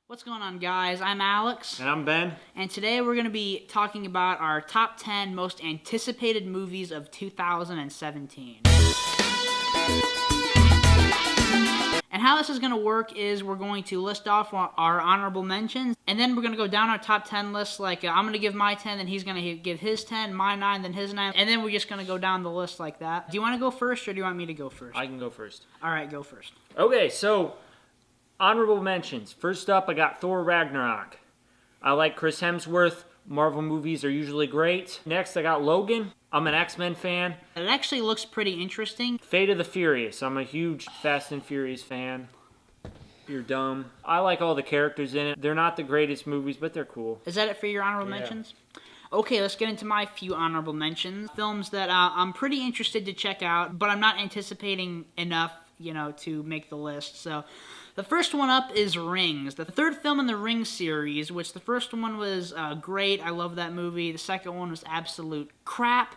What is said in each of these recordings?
What's going on, guys? I'm Alex. And I'm Ben. And today we're going to be talking about our top 10 most anticipated movies of 2017. And how this is going to work is we're going to list off our honorable mentions, and then we're going to go down our top 10 list. Like, I'm going to give my 10, then he's going to give his 10, my 9, then his 9, and then we're just going to go down the list like that. Do you want to go first, or do you want me to go first? I can go first. All right, go first. Okay, so honorable mentions. First up, I got Thor Ragnarok. I like Chris Hemsworth. Marvel movies are usually great. Next, I got Logan. I'm an X-Men fan. It actually looks pretty interesting. Fate of the Furious. I'm a huge Fast and Furious fan. You're dumb. I like all the characters in it. They're not the greatest movies, but they're cool. Is that it for your honorable mentions? Okay, let's get into my few honorable mentions. Films that I'm pretty interested to check out, but I'm not anticipating enough, to make the list. So the first one up is Rings, the third film in the Rings series, which the first one was great. I love that movie. The second one was absolute crap.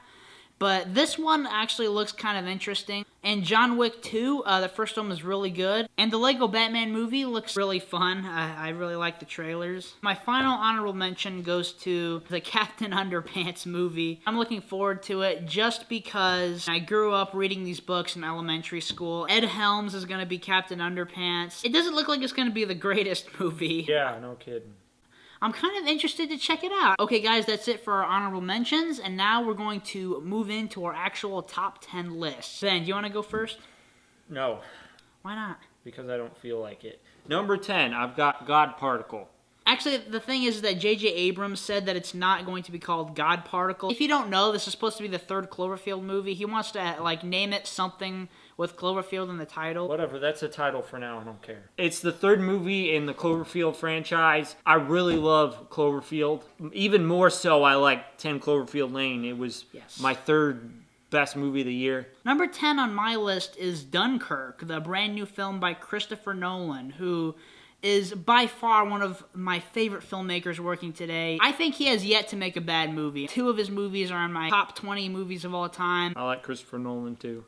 But this one actually looks kind of interesting. And John Wick 2, the first one was really good. And the Lego Batman movie looks really fun. I really like the trailers. My final honorable mention goes to the Captain Underpants movie. I'm looking forward to it just because I grew up reading these books in elementary school. Ed Helms is going to be Captain Underpants. It doesn't look like it's going to be the greatest movie. Yeah, no kidding. I'm kind of interested to check it out. Okay, guys, that's it for our honorable mentions, and now we're going to move into our actual top 10 list. Ben, do you want to go first? No. Why not? Because I don't feel like it. Number 10, I've got God Particle. Actually, the thing is that J.J. Abrams said that it's not going to be called God Particle. If you don't know, this is supposed to be the third Cloverfield movie. He wants to, name it something with Cloverfield in the title. Whatever, that's a title for now, I don't care. It's the third movie in the Cloverfield franchise. I really love Cloverfield. Even more so, I like 10 Cloverfield Lane. It was my third best movie of the year. Number 10 on my list is Dunkirk, the brand new film by Christopher Nolan, who is by far one of my favorite filmmakers working today. I think he has yet to make a bad movie. 2 of his movies are in my top 20 movies of all time. I like Christopher Nolan too.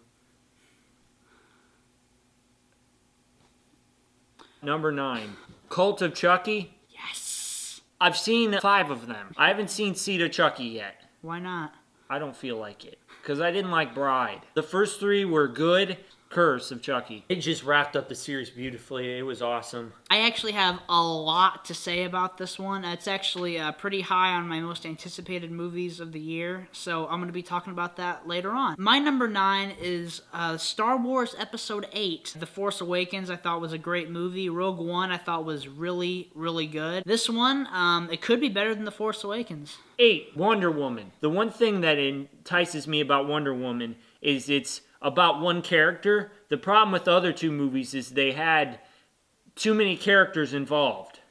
Number 9, Cult of Chucky. Yes! I've seen 5 of them. I haven't seen Seed of Chucky yet. Why not? I don't feel like it. Because I didn't like Bride. The first 3 were good. Curse of Chucky. It just wrapped up the series beautifully. It was awesome. I actually have a lot to say about this one. It's actually pretty high on my most anticipated movies of the year, so I'm going to be talking about that later on. My number 9 is Star Wars Episode 8. The Force Awakens I thought was a great movie. Rogue One I thought was really, really good. This one, it could be better than The Force Awakens. 8, Wonder Woman. The one thing that entices me about Wonder Woman is it's about one character. The problem with the other 2 movies is they had too many characters involved.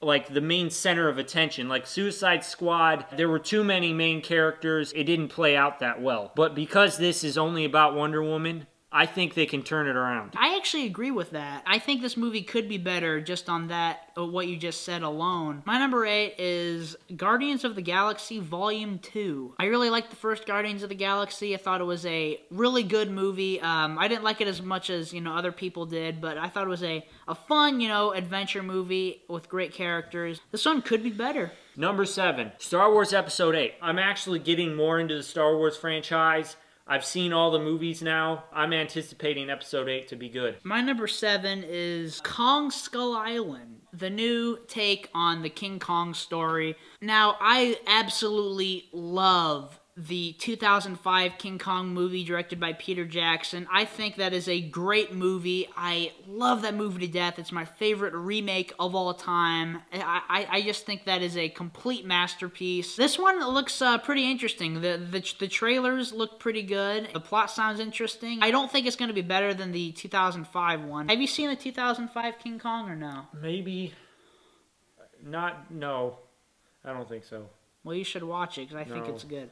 Like the main center of attention. Like Suicide Squad, there were too many main characters. It didn't play out that well. But because this is only about Wonder Woman, I think they can turn it around. I actually agree with that. I think this movie could be better just on that, what you just said alone. My number 8 is Guardians of the Galaxy Volume 2. I really liked the first Guardians of the Galaxy. I thought it was a really good movie. I didn't like it as much as, other people did, but I thought it was a fun, adventure movie with great characters. This one could be better. Number 7, Star Wars Episode 8. I'm actually getting more into the Star Wars franchise. I've seen all the movies now. I'm anticipating Episode 8 to be good. My number 7 is Kong Skull Island, the new take on the King Kong story. Now, I absolutely love the 2005 King Kong movie directed by Peter Jackson. I think that is a great movie. I love that movie to death. It's my favorite remake of all time. I just think that is a complete masterpiece. This one looks pretty interesting. The trailers look pretty good. The plot sounds interesting. I don't think it's going to be better than the 2005 one. Have you seen the 2005 King Kong or no? Maybe. No. I don't think so. Well, you should watch it because I think it's good.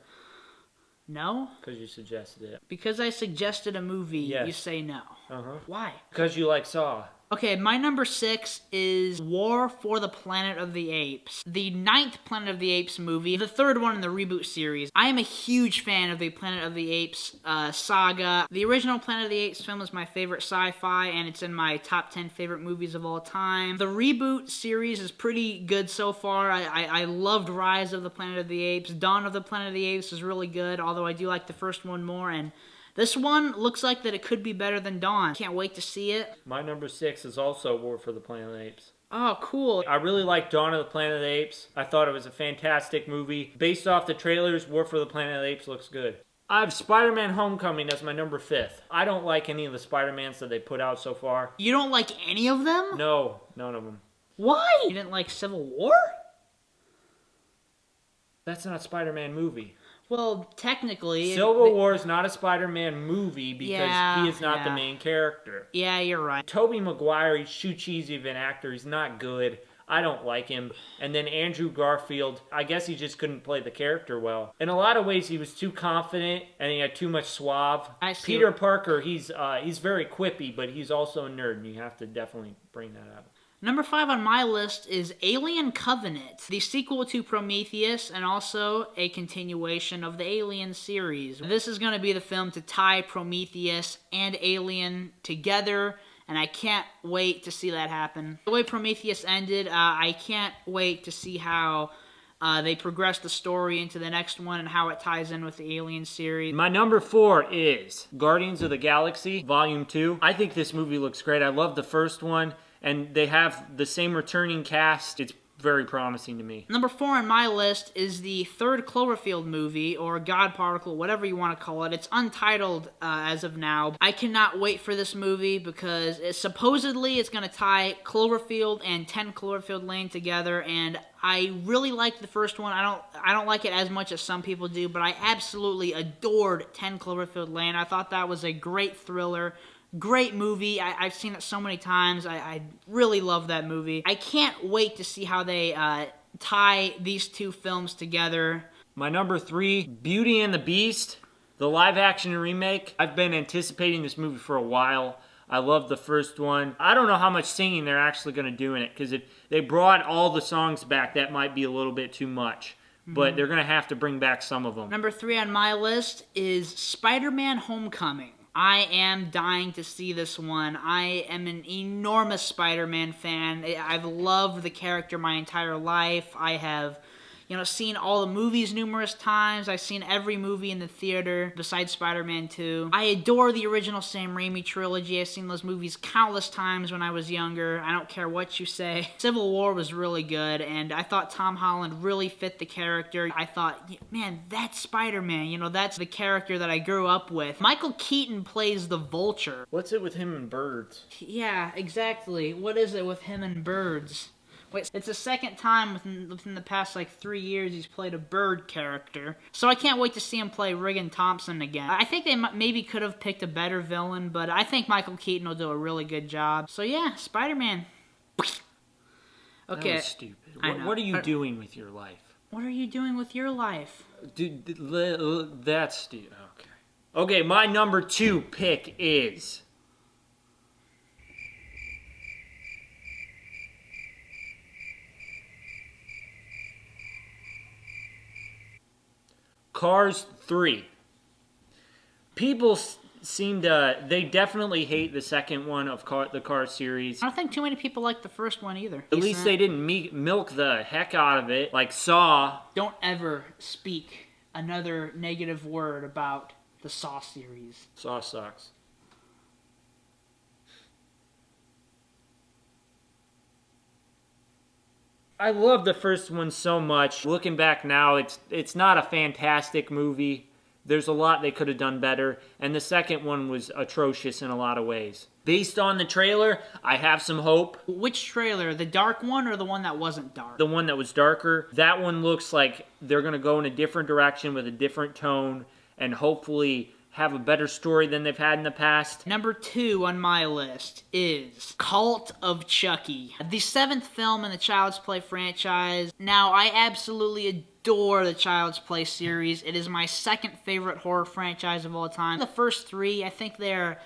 No? Because you suggested it. Because I suggested a movie, yes. You say no. Uh-huh. Why? Because you like Saw. Okay, my number 6 is War for the Planet of the Apes. The 9th Planet of the Apes movie, the 3rd one in the reboot series. I am a huge fan of the Planet of the Apes saga. The original Planet of the Apes film is my favorite sci-fi, and it's in my top 10 favorite movies of all time. The reboot series is pretty good so far. I loved Rise of the Planet of the Apes. Dawn of the Planet of the Apes is really good, although I do like the first one more, and this one looks like that it could be better than Dawn. Can't wait to see it. My number 6 is also War for the Planet of the Apes. Oh, cool. I really liked Dawn of the Planet of the Apes. I thought it was a fantastic movie. Based off the trailers, War for the Planet of the Apes looks good. I have Spider-Man Homecoming as my number 5th. I don't like any of the Spider-Mans that they put out so far. You don't like any of them? No, none of them. Why? You didn't like Civil War? That's not a Spider-Man movie. Well, technically... Civil War is not a Spider-Man movie because he is not the main character. Yeah, you're right. Tobey Maguire, he's too cheesy of an actor. He's not good. I don't like him. And then Andrew Garfield, I guess he just couldn't play the character well. In a lot of ways, he was too confident and he had too much suave. Peter Parker, he's very quippy, but he's also a nerd, and you have to definitely bring that up. Number 5 on my list is Alien Covenant, the sequel to Prometheus and also a continuation of the Alien series. This is going to be the film to tie Prometheus and Alien together, and I can't wait to see that happen. The way Prometheus ended, I can't wait to see how they progress the story into the next one and how it ties in with the Alien series. My number 4 is Guardians of the Galaxy, Volume 2. I think this movie looks great. I love the first one. And they have the same returning cast. It's very promising to me. Number 4 on my list is the 3rd Cloverfield movie, or God Particle, whatever you want to call it. It's untitled as of now. I cannot wait for this movie because supposedly it's going to tie Cloverfield and 10 Cloverfield Lane together, and I really liked the first one. I don't like it as much as some people do, but I absolutely adored 10 Cloverfield Lane. I thought that was a great thriller. Great movie. I've seen it so many times. I really love that movie. I can't wait to see how they tie these two films together. My number 3, Beauty and the Beast, the live-action remake. I've been anticipating this movie for a while. I love the first one. I don't know how much singing they're actually going to do in it, because if they brought all the songs back, that might be a little bit too much. But they're going to have to bring back some of them. Number 3 on my list is Spider-Man Homecoming. I am dying to see this one. I am an enormous Spider-Man fan. I've loved the character my entire life. I have, seen all the movies numerous times. I've seen every movie in the theater besides Spider-Man 2. I adore the original Sam Raimi trilogy. I've seen those movies countless times when I was younger. I don't care what you say. Civil War was really good, and I thought Tom Holland really fit the character. I thought, man, that's Spider-Man. That's the character that I grew up with. Michael Keaton plays the Vulture. What's it with him and birds? Yeah, exactly. What is it with him and birds? Wait, it's the second time within the past, 3 years he's played a bird character. So I can't wait to see him play Regan Thompson again. I think they maybe could have picked a better villain, but I think Michael Keaton will do a really good job. So yeah, Spider-Man. Okay. That was stupid. What are you doing with your life? What are you doing with your life? Dude, that's stupid. Okay, my number 2 pick is... Cars 3. People they definitely hate the second one of the Cars series. I don't think too many people like the first one either. At least they didn't milk the heck out of it, like Saw. Don't ever speak another negative word about the Saw series. Saw sucks. I love the first one so much. Looking back now, it's not a fantastic movie. There's a lot they could have done better, and the second one was atrocious in a lot of ways. Based on the trailer, I have some hope. Which trailer? The dark one or the one that wasn't dark? The one that was darker. That one looks like they're going to go in a different direction with a different tone, and hopefully have a better story than they've had in the past. Number 2 on my list is Cult of Chucky, the 7th film in the Child's Play franchise. Now, I absolutely adore the Child's Play series. It is my second favorite horror franchise of all time. The first 3, I think they're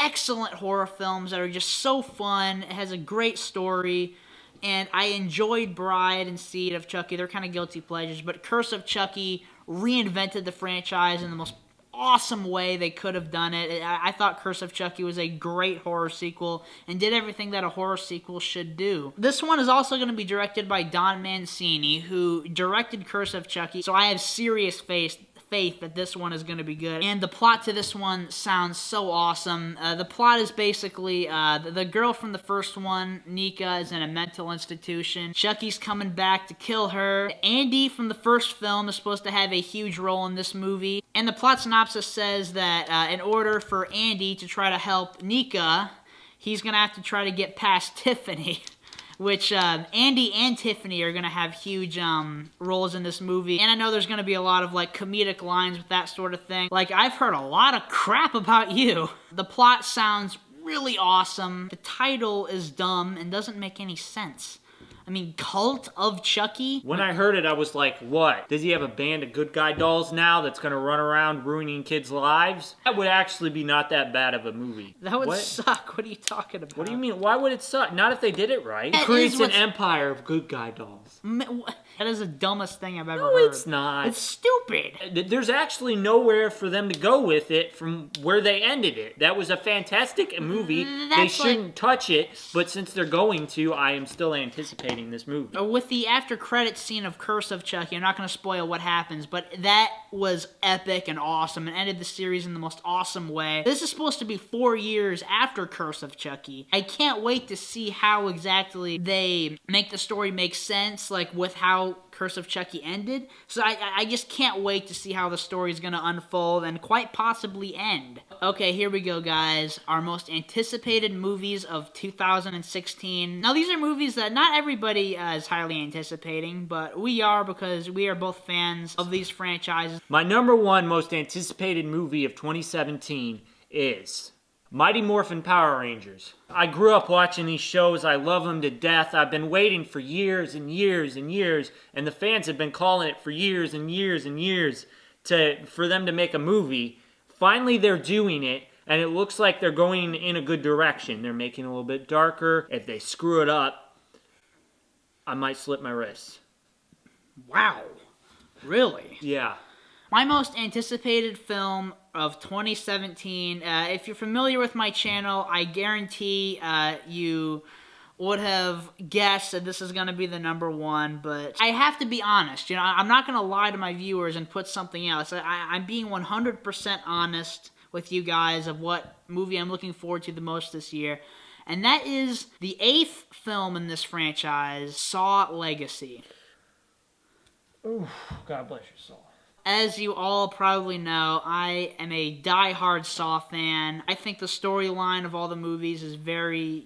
excellent horror films that are just so fun. It has a great story. And I enjoyed Bride and Seed of Chucky. They're kind of guilty pleasures. But Curse of Chucky reinvented the franchise in the most awesome way they could have done it. I thought Curse of Chucky was a great horror sequel and did everything that a horror sequel should do. This one is also going to be directed by Don Mancini, who directed Curse of Chucky, so I have serious faith that this one is going to be good. And the plot to this one sounds so awesome. The plot is basically the girl from the first one, Nika, is in a mental institution. Chucky's coming back to kill her. Andy from the first film is supposed to have a huge role in this movie. And the plot synopsis says that in order for Andy to try to help Nika, he's going to have to try to get past Tiffany. Which Andy and Tiffany are going to have huge roles in this movie. And I know there's going to be a lot of like comedic lines with that sort of thing. Like, I've heard a lot of crap about you. The plot sounds really awesome. The title is dumb and doesn't make any sense. I mean, Cult of Chucky? When I heard it, I was like, what? Does he have a band of good guy dolls now that's going to run around ruining kids' lives? That would actually be not that bad of a movie. That would suck. What are you talking about? What do you mean? Why would it suck? Not if they did it right. It creates an empire of good guy dolls. That is the dumbest thing I've ever heard. No, it's not. It's stupid. There's actually nowhere for them to go with it from where they ended it. That was a fantastic movie. They shouldn't touch it, but since they're going to, I am still anticipating this movie. With the after credits scene of Curse of Chucky, I'm not going to spoil what happens, but that was epic and awesome and ended the series in the most awesome way. This is supposed to be 4 years after Curse of Chucky. I can't wait to see how exactly they make the story make sense, like with how Curse of Chucky ended. So I just can't wait to see how the story is going to unfold and quite possibly end. Okay, here we go, guys. Our most anticipated movies of 2016. Now, these are movies that not everybody is highly anticipating, but we are because we are both fans of these franchises. My number one most anticipated movie of 2017 is Mighty Morphin Power Rangers. I grew up watching these shows. I love them to death. I've been waiting for years and years and years, and the fans have been calling it for years and years and years for them to make a movie. Finally, they're doing it, and it looks like they're going in a good direction. They're making it a little bit darker. If they screw it up, I might slip my wrists. Wow. Really? Yeah. My most anticipated film of 2017, if you're familiar with my channel, I guarantee you would have guessed that this is going to be the number one, but I have to be honest. You know, I'm not going to lie to my viewers and put something else. I'm being 100% honest with you guys of what movie I'm looking forward to the most this year, and that is the 8th film in this franchise, Saw Legacy. Ooh, God bless your soul. As you all probably know, I am a die-hard Saw fan. I think the storyline of all the movies is very,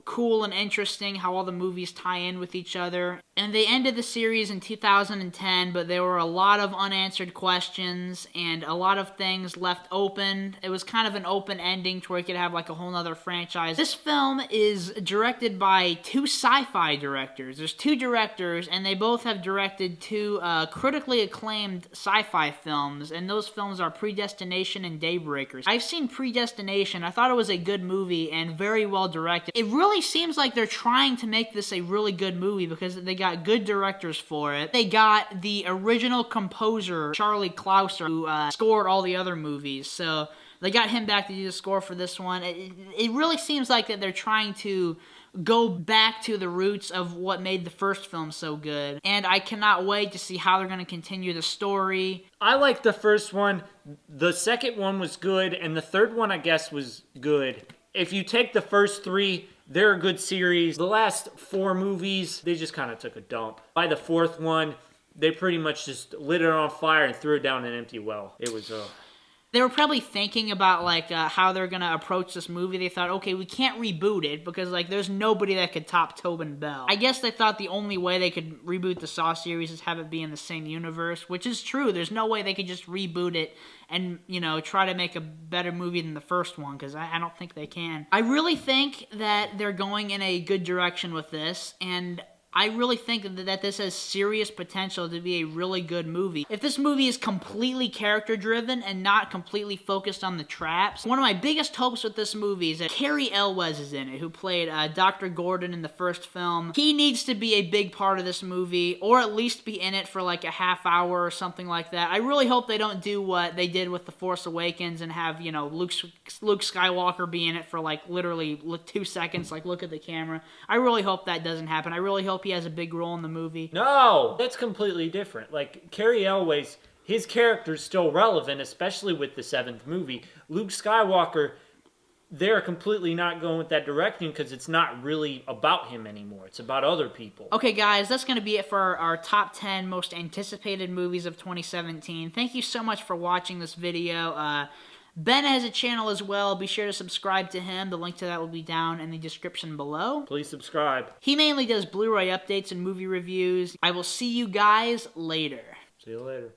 cool and interesting, how all the movies tie in with each other. And they ended the series in 2010, but there were a lot of unanswered questions and a lot of things left open. It was kind of an open ending to where you could have like a whole nother franchise. This film is directed by 2 sci-fi directors. There's 2 directors, and they both have directed 2 critically acclaimed sci-fi films, and those films are Predestination and Daybreakers. I've seen Predestination. I thought it was a good movie and very well directed. It really seems like they're trying to make this a really good movie because they got good directors for it. They got the original composer, Charlie Clouser, who scored all the other movies, so they got him back to do the score for this one. It really seems like that they're trying to go back to the roots of what made the first film so good, and I cannot wait to see how they're going to continue the story. I liked the first one. The second one was good, and the third one, I guess, was good. If you take the first 3, they're a good series. The last 4 movies, they just kind of took a dump. By the 4th one, they pretty much just lit it on fire and threw it down an empty well. It was, They were probably thinking about, how they're going to approach this movie. They thought, okay, we can't reboot it because, there's nobody that could top Tobin Bell. I guess they thought the only way they could reboot the Saw series is have it be in the same universe, which is true. There's no way they could just reboot it and, try to make a better movie than the first one, because I don't think they can. I really think that they're going in a good direction with this, and I really think that this has serious potential to be a really good movie. If this movie is completely character-driven and not completely focused on the traps, one of my biggest hopes with this movie is that Carrie Elwes is in it, who played Dr. Gordon in the first film. He needs to be a big part of this movie, or at least be in it for like a half hour or something like that. I really hope they don't do what they did with The Force Awakens and have, you know, Luke Skywalker be in it for like literally 2 seconds, like look at the camera. I really hope that doesn't happen. I really hope he has a big role in the movie. No, that's completely different. Like, Carrie Elwes, his character's still relevant, especially with the 7th movie. Luke Skywalker, they're completely not going with that direction because it's not really about him anymore. It's about other people. Okay, guys, that's going to be it for our top 10 most anticipated movies of 2017. Thank you so much for watching this video. Ben has a channel as well. Be sure to subscribe to him. The link to that will be down in the description below. Please subscribe. He mainly does Blu-ray updates and movie reviews. I will see you guys later. See you later.